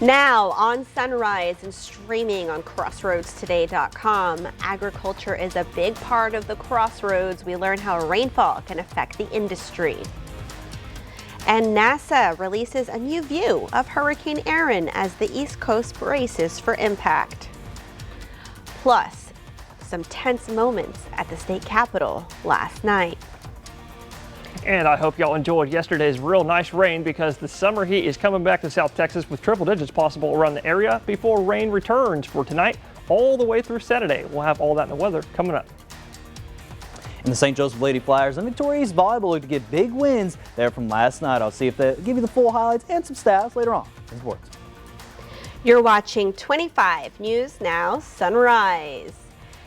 Now on Sunrise and streaming on crossroadstoday.com, agriculture is a big part of the Crossroads. We learn how rainfall can affect the industry. And NASA releases a new view of Hurricane Erin as the East Coast braces for impact. Plus, some tense moments at the state capitol last night. And I hope y'all enjoyed yesterday's real nice rain, because the summer heat is coming back to South Texas with triple digits possible around the area before rain returns for tonight all the way through Saturday. We'll have all that in the weather coming up. And the St. Joseph Lady Flyers and Victoria East Volleyball look to get big wins there from last night. I'll see if they give you the full highlights and some stats later on in sports. You're watching 25 News Now Sunrise.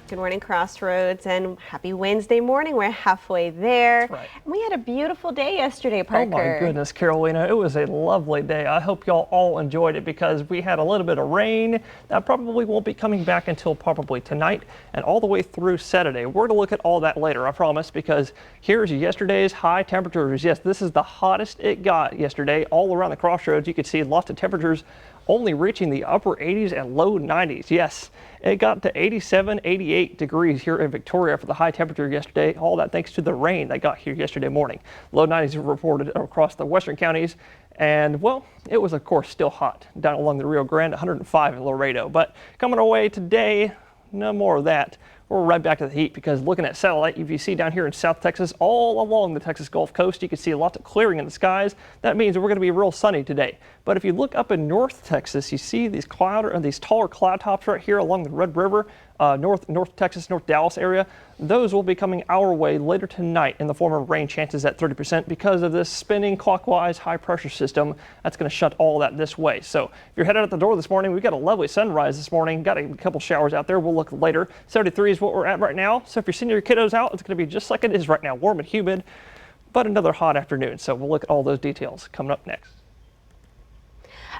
Good morning, Crossroads, and happy Wednesday morning. We're halfway there. Right. And we had a beautiful day yesterday, Parker. Oh my goodness, Carolina, it was a lovely day. I hope y'all all enjoyed it, because we had a little bit of rain that probably won't be coming back until probably tonight and all the way through Saturday. We're going to look at all that later, I promise, because here's yesterday's high temperatures. Yes, this is the hottest it got yesterday all around the Crossroads. You could see lots of temperatures only reaching the upper 80s and low 90s. Yes, it got to 87, 88 degrees here in Victoria for the high temperature yesterday. All that thanks to the rain that got here yesterday morning. Low 90s were reported across the western counties. And, well, it was, of course, still hot down along the Rio Grande, 105 in Laredo. But coming our way today, no more of that. We're right back to the heat, because looking at satellite, if you see down here in South Texas, all along the Texas Gulf Coast, you can see lots of clearing in the skies. That means we're going to be real sunny today. But if you look up in North Texas, you see these taller cloud tops right here along the Red River, North Texas, North Dallas area. Those will be coming our way later tonight in the form of rain chances at 30% because of this spinning clockwise high pressure system that's going to shut all that this way. So if you're headed out the door this morning, we've got a lovely sunrise this morning. Got a couple showers out there. We'll look later. 73 is what we're at right now. So if you're sending your kiddos out, it's going to be just like it is right now, warm and humid, but another hot afternoon. So we'll look at all those details coming up next.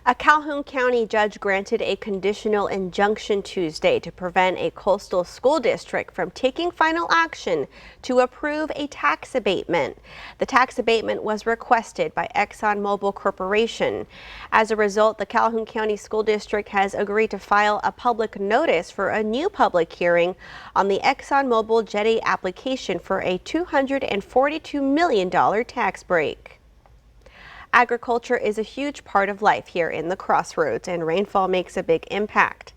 A Calhoun County judge granted a conditional injunction Tuesday to prevent a coastal school district from taking final action to approve a tax abatement. The tax abatement was requested by ExxonMobil Corporation. As a result, the Calhoun County School District has agreed to file a public notice for a new public hearing on the ExxonMobil Jetty application for a $242 million tax break. Agriculture is a huge part of life here in the Crossroads, and rainfall makes a big impact.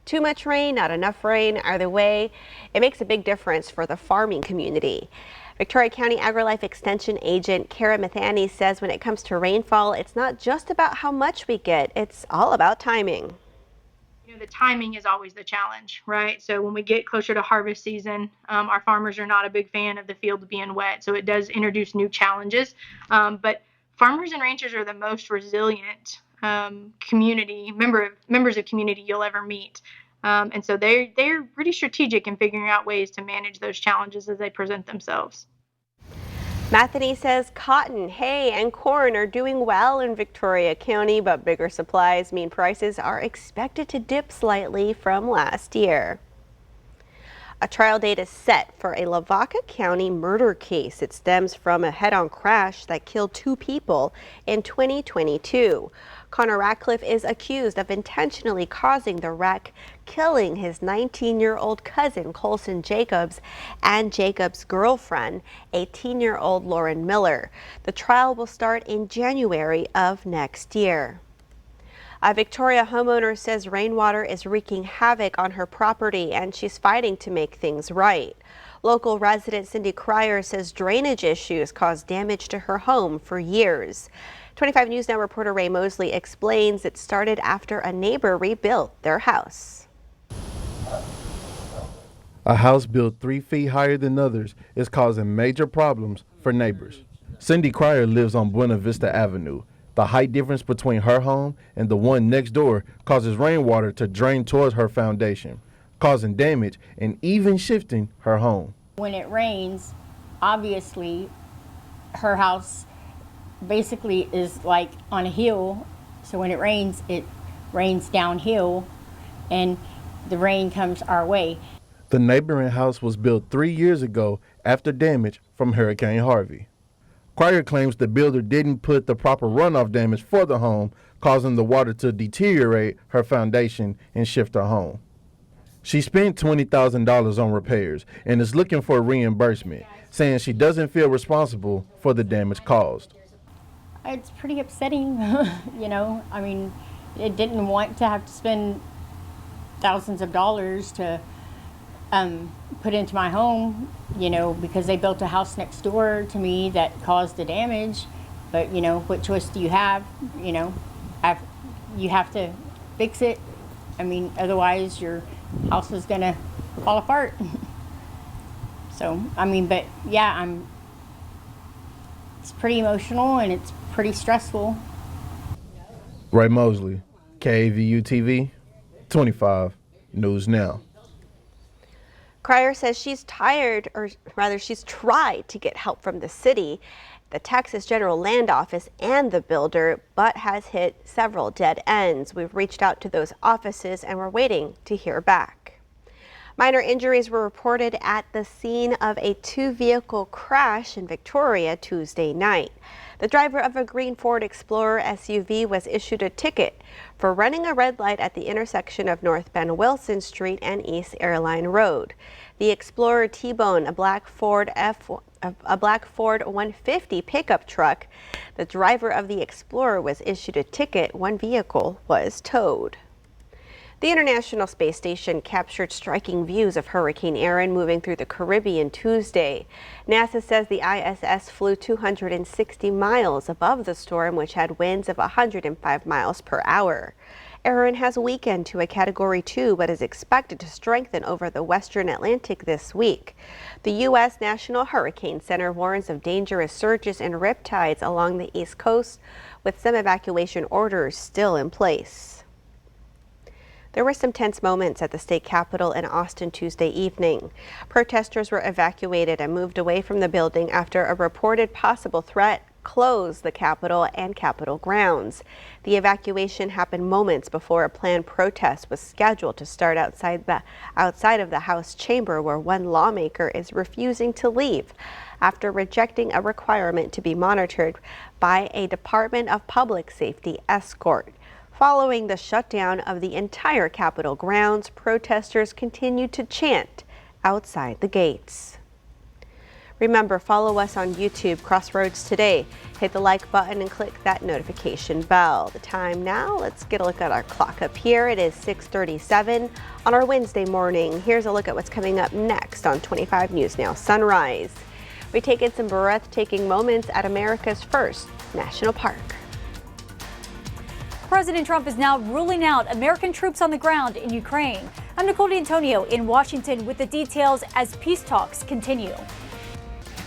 Too much rain, not enough rain, either way, it makes a big difference for the farming community. Victoria County AgriLife Extension Agent Kara Mathany says when it comes to rainfall, it's not just about how much we get, it's all about timing. The timing is always the challenge, right? So when we get closer to harvest season, our farmers are not a big fan of the fields being wet. So it does introduce new challenges. But farmers and ranchers are the most resilient members of community you'll ever meet. And so they're pretty strategic in figuring out ways to manage those challenges as they present themselves. Matheny says cotton, hay, and corn are doing well in Victoria County, but bigger supplies mean prices are expected to dip slightly from last year. A trial date is set for a Lavaca County murder case. It stems from a head-on crash that killed 2 people in 2022. Connor Ratcliffe is accused of intentionally causing the wreck, killing his 19-year-old cousin Colson Jacobs and Jacobs' girlfriend, 18-year-old Lauren Miller. The trial will start in January of next year. A Victoria homeowner says rainwater is wreaking havoc on her property, and she's fighting to make things right. Local resident Cindy Cryer says drainage issues caused damage to her home for years. 25 News Now reporter Ray Mosley explains it started after a neighbor rebuilt their house. A house built 3 feet higher than others is causing major problems for neighbors. Cindy Cryer lives on Buena Vista Avenue. The height difference between her home and the one next door causes rainwater to drain towards her foundation, causing damage and even shifting her home. When it rains, obviously her house basically is like on a hill, so when it rains downhill and the rain comes our way. The neighboring house was built 3 years ago after damage from Hurricane Harvey. Cryer claims the builder didn't put the proper runoff damage for the home, causing the water to deteriorate her foundation and shift her home. She spent $20,000 on repairs and is looking for reimbursement, saying she doesn't feel responsible for the damage caused. It's pretty upsetting, you know. I mean, it didn't want to have to spend thousands of dollars to put into my home, you know, because they built a house next door to me that caused the damage. But, you know, what choice do you have? You know, you have to fix it. I mean, otherwise your house is gonna fall apart. So, I mean, but yeah, it's pretty emotional and it's pretty stressful. Ray Mosley, KAVU TV, 25 News Now. Cryer says she's tired, or rather she's tried to get help from the city, the Texas General Land Office, and the builder, but has hit several dead ends. We've reached out to those offices and we're waiting to hear back. Minor injuries were reported at the scene of a two-vehicle crash in Victoria Tuesday night. The driver of a green Ford Explorer SUV was issued a ticket for running a red light at the intersection of North Ben Wilson Street and East Airline Road. The Explorer T-boned a black Ford 150 pickup truck. The driver of the Explorer was issued a ticket. One vehicle was towed. The International Space Station captured striking views of Hurricane Erin moving through the Caribbean Tuesday. NASA says the ISS flew 260 miles above the storm, which had winds of 105 miles per hour. Erin has weakened to a Category 2, but is expected to strengthen over the western Atlantic this week. The U.S. National Hurricane Center warns of dangerous surges and riptides along the East Coast, with some evacuation orders still in place. There were some tense moments at the state capitol in Austin Tuesday evening. Protesters were evacuated and moved away from the building after a reported possible threat closed the Capitol and Capitol grounds. The evacuation happened moments before a planned protest was scheduled to start outside of the House chamber, where one lawmaker is refusing to leave after rejecting a requirement to be monitored by a Department of Public Safety escort. Following the shutdown of the entire Capitol grounds, protesters continued to chant outside the gates. Remember, follow us on YouTube, Crossroads Today. Hit the like button and click that notification bell. The time now, let's get a look at our clock up here. It is 6:37 on our Wednesday morning. Here's a look at what's coming up next on 25 News Now Sunrise. We take in some breathtaking moments at America's first national park. President Trump is now ruling out American troops on the ground in Ukraine. I'm Nicole D'Antonio in Washington with the details as peace talks continue.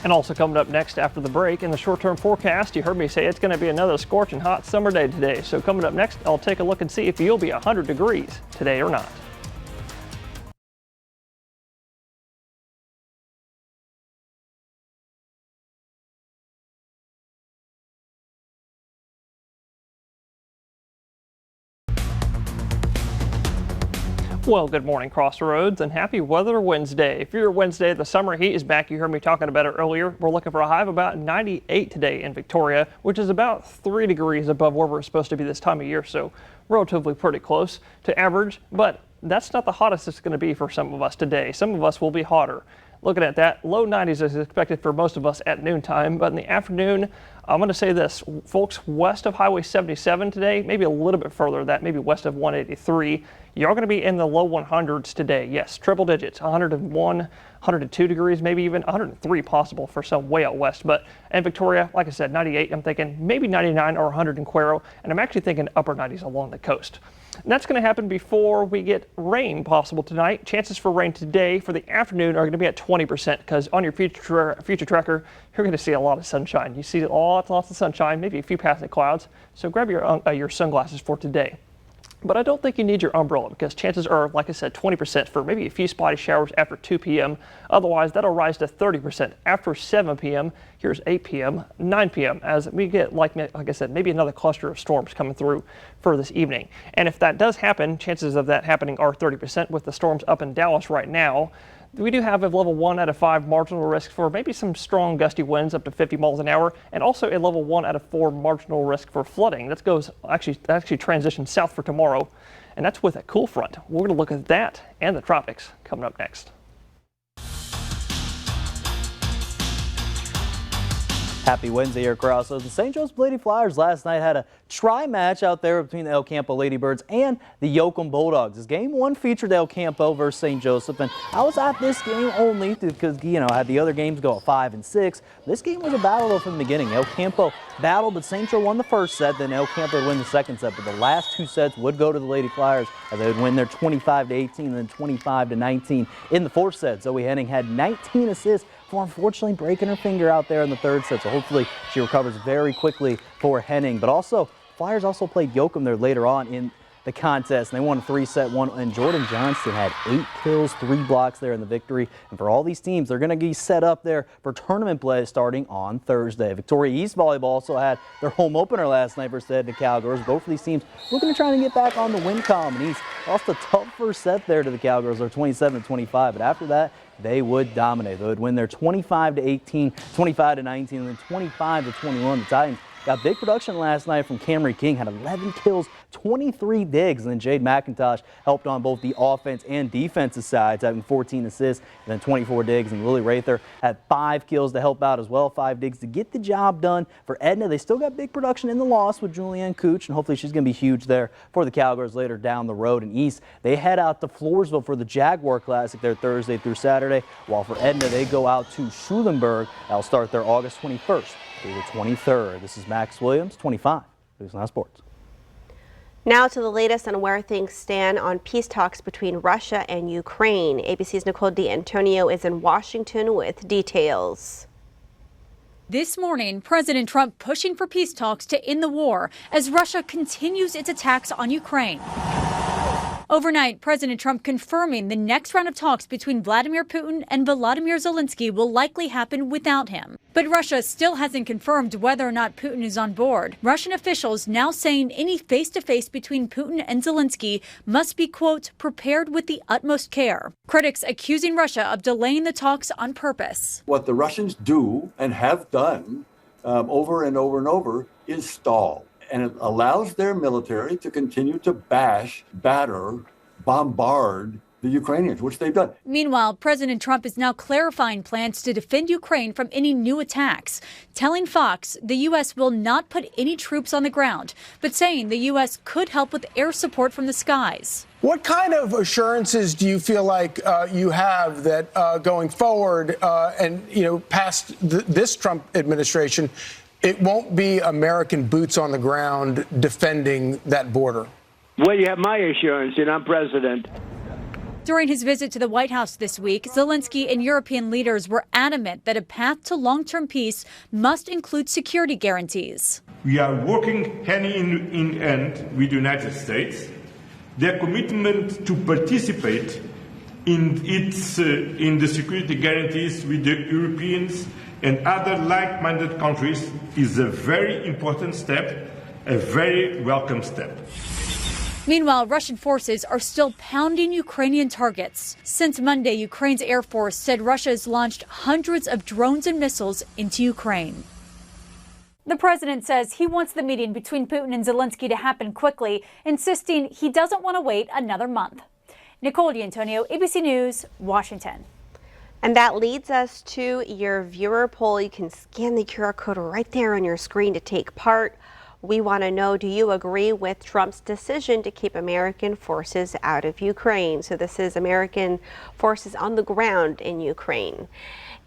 And also coming up next after the break, in the short-term forecast, you heard me say it's going to be another scorching hot summer day today. So coming up next, I'll take a look and see if you'll be 100 degrees today or not. Well, good morning, Crossroads, and happy Weather Wednesday. If you're Wednesday, the summer heat is back. You heard me talking about it earlier. We're looking for a high of about 98 today in Victoria, which is about 3 degrees above where we're supposed to be this time of year, so relatively pretty close to average. But that's not the hottest it's going to be for some of us today. Some of us will be hotter. Looking at that, low 90s is expected for most of us at noontime, but in the afternoon, I'm going to say this, folks, west of Highway 77 today, maybe a little bit further than that, maybe west of 183, you're going to be in the low 100s today. Yes, triple digits, 101, 102 degrees, maybe even 103 possible for some way out west. But in Victoria, like I said, 98, I'm thinking maybe 99 or 100 in Cuero, and I'm actually thinking upper 90s along the coast. And that's going to happen before we get rain possible tonight. Chances for rain today for the afternoon are going to be at 20% because on your future tracker, you're going to see a lot of sunshine. You see lots of sunshine, maybe a few passing clouds. So grab your sunglasses for today. But I don't think you need your umbrella because chances are, like I said, 20% for maybe a few spotty showers after 2 p.m. Otherwise, that'll rise to 30% after 7 p.m. Here's 8 p.m., 9 p.m. as we get, like I said, maybe another cluster of storms coming through for this evening. And if that does happen, chances of that happening are 30% with the storms up in Dallas right now. We do have a level 1 out of 5 marginal risk for maybe some strong gusty winds up to 50 miles an hour, and also a level 1 out of 4 marginal risk for flooding. That actually transitions south for tomorrow, and that's with a cool front. We're going to look at that and the tropics coming up next. Happy Wednesday here, Cross. So the St. Joseph Lady Flyers last night had a tri-match out there between the El Campo Ladybirds and the Yoakum Bulldogs. This game 1 featured El Campo versus St. Joseph, and I was at this game only because, I had the other games go at 5 and 6. This game was a battle though from the beginning. El Campo battled, but St. Joe won the first set, then El Campo would win the second set, but the last 2 sets would go to the Lady Flyers as they would win their 25-18 and then 25-19 in the fourth set. Zoe Henning had 19 assists for unfortunately breaking her finger out there in the third set, so hopefully she recovers very quickly for Henning. But also, Flyers also played Yoakum there later on in the contest, and they won a 3-set one, and Jordan Johnston had 8 kills, 3 blocks there in the victory. And for all these teams, they're going to be set up there for tournament play starting on Thursday. Victoria East Volleyball also had their home opener last night versus the Cowgirls. Both of these teams looking to try to get back on the win column, and East lost a tough first set there to the Cowgirls. They're 27-25, but after that, they would dominate. They would win their 25-18, 25-19, and then 25-21. The Titans got big production last night from Camry King, had 11 kills, 23 digs, and then Jade McIntosh helped on both the offense and defensive sides, having 14 assists and then 24 digs, and Lily Rather had 5 kills to help out as well, 5 digs to get the job done. For Edna, they still got big production in the loss with Julianne Cooch, and hopefully she's going to be huge there for the Cowgirls later down the road. In East, they head out to Floresville for the Jaguar Classic there Thursday through Saturday, while for Edna, they go out to Schulenburg. That'll start there August 21st through the 23rd. This is Max Williams, 25, News Now Sports. Now to the latest on where things stand on peace talks between Russia and Ukraine. ABC's Nicole D'Antonio is in Washington with details. This morning, President Trump pushing for peace talks to end the war as Russia continues its attacks on Ukraine. Overnight, President Trump confirming the next round of talks between Vladimir Putin and Volodymyr Zelensky will likely happen without him. But Russia still hasn't confirmed whether or not Putin is on board. Russian officials now saying any face-to-face between Putin and Zelensky must be, quote, prepared with the utmost care. Critics accusing Russia of delaying the talks on purpose. What the Russians do and have done over and over and over is stall. And it allows their military to continue to batter, bombard the Ukrainians, which they've done. Meanwhile, President Trump is now clarifying plans to defend Ukraine from any new attacks, telling Fox the U.S. will not put any troops on the ground, but saying the U.S. could help with air support from the skies. What kind of assurances do you feel like you have that going forward and, past this Trump administration, it won't be American boots on the ground defending that border? Well, you have my assurance, and I'm president. During his visit to the White House this week, Zelensky and European leaders were adamant that a path to long-term peace must include security guarantees. We are working hand in hand with the United States. Their commitment to participate in the security guarantees with the Europeans and other like-minded countries is a very important step, a very welcome step. Meanwhile, Russian forces are still pounding Ukrainian targets. Since Monday, Ukraine's Air Force said Russia has launched hundreds of drones and missiles into Ukraine. The president says he wants the meeting between Putin and Zelensky to happen quickly, insisting he doesn't want to wait another month. Nicole D'Antonio, ABC News, Washington. And that leads us to your viewer poll. You can scan the QR code right there on your screen to take part. We want to know, do you agree with Trump's decision to keep American forces out of Ukraine? So this is American forces on the ground in Ukraine.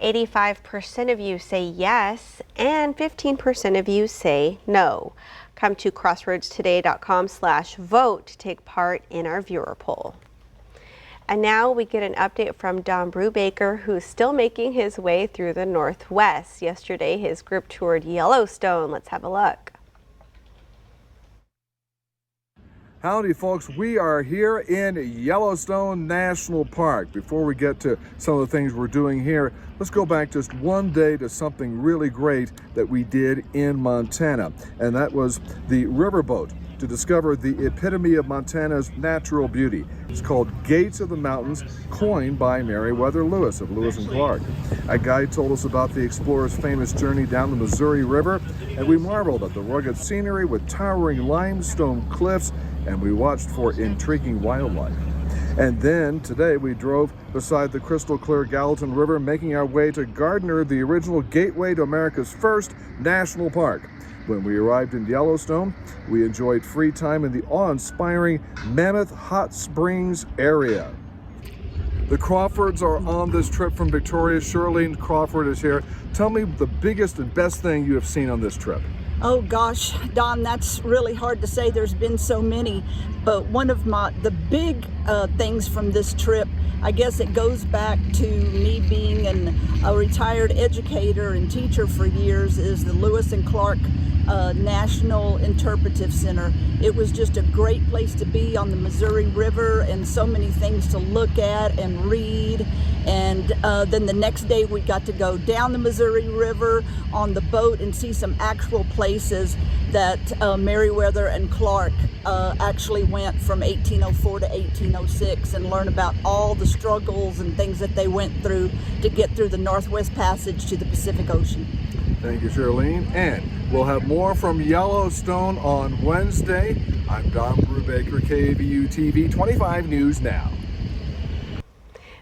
85% of you say yes, and 15% of you say no. Come to crossroadstoday.com/vote to take part in our viewer poll. And now we get an update from Don Brubaker, who's still making his way through the Northwest. Yesterday, his group toured Yellowstone. Let's have a look. Howdy, folks. We are here in Yellowstone National Park. Before we get to some of the things we're doing here, let's go back just one day to something really great that we did in Montana, and that was the riverboat to discover the epitome of Montana's natural beauty. It's called Gates of the Mountains, coined by Meriwether Lewis of Lewis and Clark. A guide told us about the explorer's famous journey down the Missouri River, and we marveled at the rugged scenery with towering limestone cliffs, and we watched for intriguing wildlife. And then today we drove beside the crystal clear Gallatin River, making our way to Gardner, the original gateway to America's first national park. When we arrived in Yellowstone, we enjoyed free time in the awe-inspiring Mammoth Hot Springs area. The Crawfords are on this trip from Victoria. Shirlene Crawford is here. Tell me the biggest and best thing you have seen on this trip. Oh gosh, Don, that's really hard to say. There's been so many, but one of the big things from this trip, I guess it goes back to me being a retired educator and teacher for years, is the Lewis and Clark National Interpretive Center. It was just a great place to be on the Missouri River, and so many things to look at and read. And then the next day we got to go down the Missouri River on the boat and see some actual places that Meriwether and Clark actually went from 1804 to 1806, and learn about all the struggles and things that they went through to get through the Northwest Passage to the Pacific Ocean. Thank you, Shirlene. And we'll have more from Yellowstone on Wednesday. I'm Don Brubaker, KVU TV 25 News Now.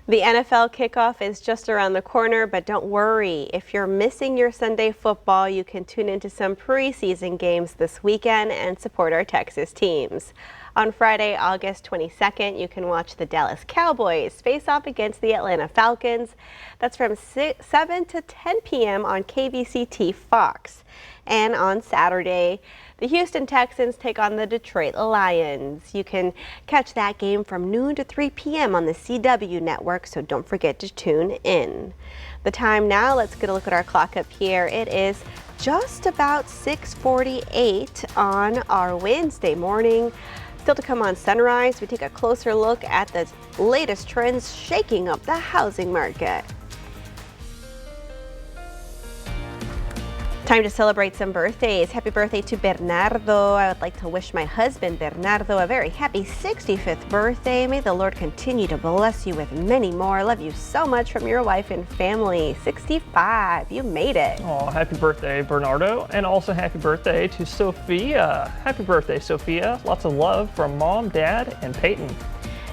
The NFL kickoff is just around the corner, but don't worry. If you're missing your Sunday football, you can tune into some preseason games this weekend and support our Texas teams. On Friday, August 22nd, you can watch the Dallas Cowboys face off against the Atlanta Falcons. That's from 7 to 10 p.m. on KVCT Fox. And on Saturday, the Houston Texans take on the Detroit Lions. You can catch that game from noon to 3 p.m. on the CW network, so don't forget to tune in. The time now, let's get a look at our clock up here. It is just about 6:48 on our Wednesday morning. Still to come on Sunrise, we take a closer look at the latest trends shaking up the housing market. Time to celebrate some birthdays. Happy birthday to Bernardo. I would like to wish my husband Bernardo a very happy 65th birthday. May the Lord continue to bless you with many more. Love you so much from your wife and family. 65, you made it. Oh, happy birthday, Bernardo. And also happy birthday to Sophia. Happy birthday, Sophia. Lots of love from Mom, Dad, and Peyton.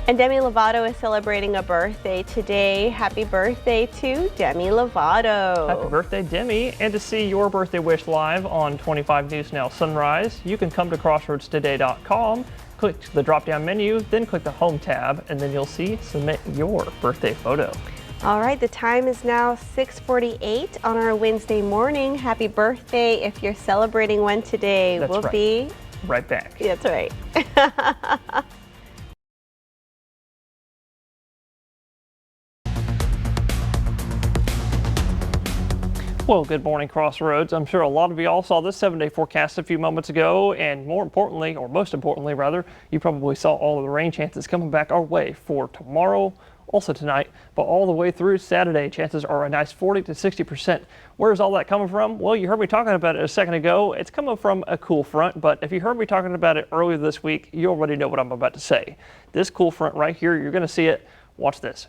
And Demi Lovato is celebrating a birthday today. Happy birthday to Demi Lovato. Happy birthday, Demi. And to see your birthday wish live on 25 News Now Sunrise, you can come to crossroadstoday.com, click the drop-down menu, then click the Home tab, and then you'll see Submit Your Birthday Photo. All right, the time is now 6:48 on our Wednesday morning. Happy birthday if you're celebrating one today. That's we'll right. be right back. That's right. Well, good morning, Crossroads. I'm sure a lot of you all saw this 7-day forecast a few moments ago, and more importantly, or most importantly rather, you probably saw all of the rain chances coming back our way for tomorrow, also tonight, but all the way through Saturday. Chances are a nice 40 to 60%. Where's all that coming from? Well, you heard me talking about it a second ago. It's coming from a cool front, but if you heard me talking about it earlier this week, you already know what I'm about to say. This cool front right here, you're going to see it. Watch this.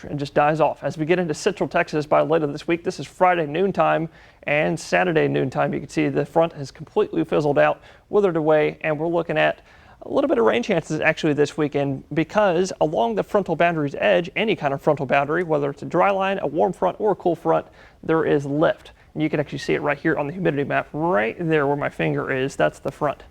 It just dies off. As we get into Central Texas by later this week, this is Friday noontime and Saturday noontime. You can see the front has completely fizzled out, withered away, and we're looking at a little bit of rain chances actually this weekend, because along the frontal boundary's edge, any kind of frontal boundary, whether it's a dry line, a warm front, or a cool front, there is lift. And you can actually see it right here on the humidity map, right there where my finger is. That's the front.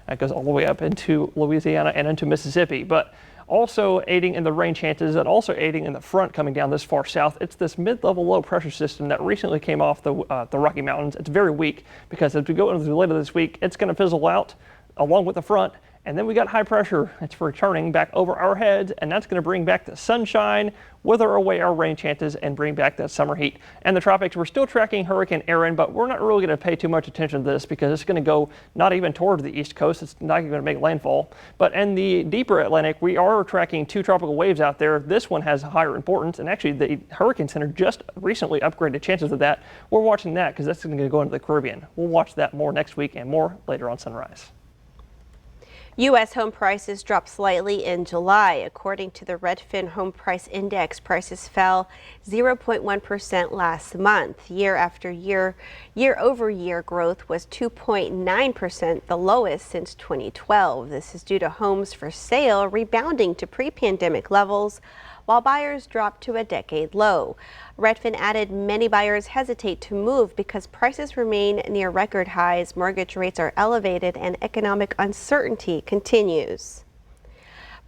That goes all the way up into Louisiana and into Mississippi. But also aiding in the rain chances and also aiding in the front coming down this far south, it's this mid-level low pressure system that recently came off the Rocky Mountains. It's very weak because as we go into later this week, it's going to fizzle out along with the front, And then we got high pressure. It's returning back over our heads, and that's going to bring back the sunshine, wither away our rain chances, and bring back that summer heat. And the tropics, we're still tracking Hurricane Erin, but we're not really going to pay too much attention to this because it's going to go not even towards the east coast. It's not even going to make landfall. But in the deeper Atlantic, we are tracking 2 tropical waves out there. This one has higher importance, and actually the Hurricane Center just recently upgraded chances of that. We're watching that because that's going to go into the Caribbean. We'll watch that more next week and more later on Sunrise. U.S. home prices dropped slightly in July. According to the Redfin Home Price Index, prices fell 0.1% last month. Year-over-year growth was 2.9%, the lowest since 2012. This is due to homes for sale rebounding to pre-pandemic levels, while buyers dropped to a decade low. Redfin added many buyers hesitate to move because prices remain near record highs, mortgage rates are elevated, and economic uncertainty continues.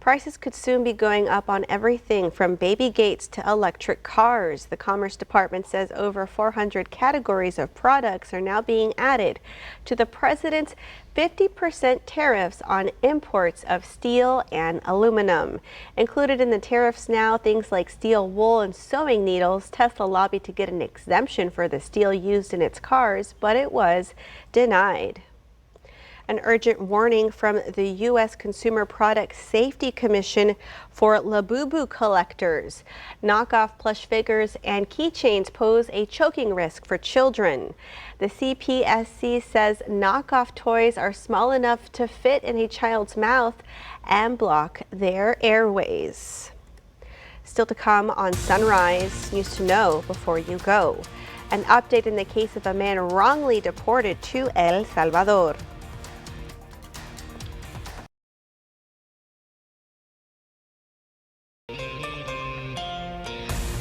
Prices could soon be going up on everything from baby gates to electric cars. The Commerce Department says over 400 categories of products are now being added to the president's 50% tariffs on imports of steel and aluminum. Included in the tariffs now, things like steel wool and sewing needles. Tesla lobbied to get an exemption for the steel used in its cars, but it was denied. An urgent warning from the U.S. Consumer Product Safety Commission for Labubu collectors. Knockoff plush figures and keychains pose a choking risk for children. The CPSC says knockoff toys are small enough to fit in a child's mouth and block their airways. Still to come on Sunrise, news to know before you go. An update in the case of a man wrongly deported to El Salvador.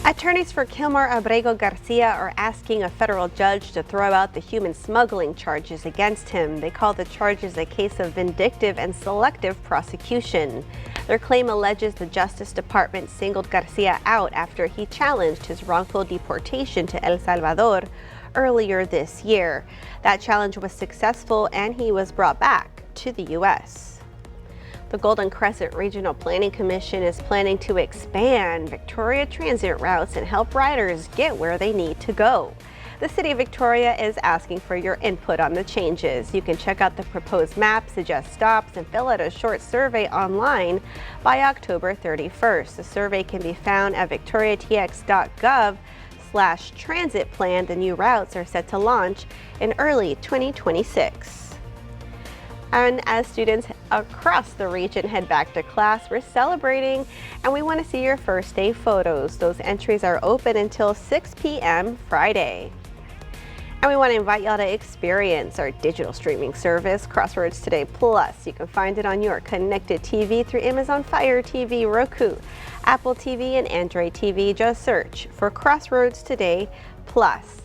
Attorneys for Kilmar Abrego Garcia are asking a federal judge to throw out the human smuggling charges against him. They call the charges a case of vindictive and selective prosecution. Their claim alleges the Justice Department singled Garcia out after he challenged his wrongful deportation to El Salvador earlier this year. That challenge was successful and he was brought back to the U.S. The Golden Crescent Regional Planning Commission is planning to expand Victoria transit routes and help riders get where they need to go. The City of Victoria is asking for your input on the changes. You can check out the proposed map, suggest stops, and fill out a short survey online by October 31st. The survey can be found at victoriatx.gov/transit plan. The new routes are set to launch in early 2026. And as students across the region head back to class, we're celebrating and we want to see your first day photos. Those entries are open until 6 p.m. Friday. And we want to invite y'all to experience our digital streaming service, Crossroads Today Plus. You can find it on your connected TV through Amazon Fire TV, Roku, Apple TV, and Android TV. Just search for Crossroads Today Plus.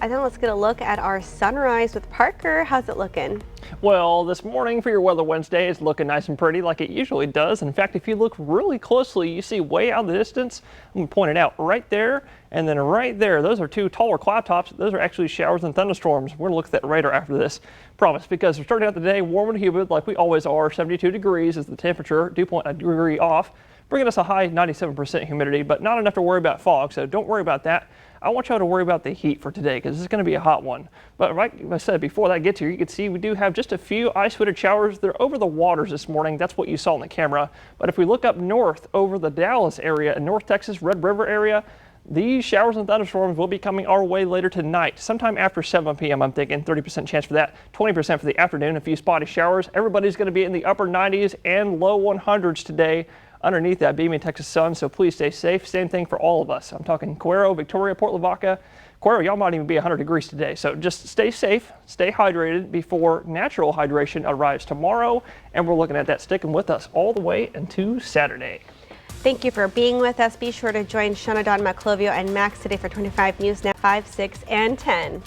And then let's get a look at our sunrise with Parker. How's it looking? Well, this morning for your Weather Wednesday, it's looking nice and pretty like it usually does. In fact, if you look really closely, you see way out in the distance, I'm going to point it out right there and then right there. Those are 2 taller cloud tops. Those are actually showers and thunderstorms. We're going to look at that radar after this, promise, because we're starting out the day warm and humid like we always are. 72 degrees is the temperature, dew point a degree off, bringing us a high 97% humidity, but not enough to worry about fog, so don't worry about that. I want y'all to worry about the heat for today because this is going to be a hot one. But like I said, before that gets here, you can see we do have just a few isolated showers. They're over the waters this morning. That's what you saw on the camera. But if we look up north over the Dallas area and North Texas, Red River area, these showers and thunderstorms will be coming our way later tonight, sometime after 7 p.m. I'm thinking 30% chance for that, 20% for the afternoon, a few spotty showers. Everybody's going to be in the upper 90s and low 100s today underneath that beaming Texas sun, so please stay safe. Same thing for all of us. I'm talking Cuero, Victoria, Port Lavaca. Cuero, y'all might even be 100 degrees today, so just stay safe, stay hydrated before natural hydration arrives tomorrow, and we're looking at that sticking with us all the way into Saturday. Thank you for being with us. Be sure to join Shana Dawn Maclovio and Max today for 25 News Now 5, 6, and 10.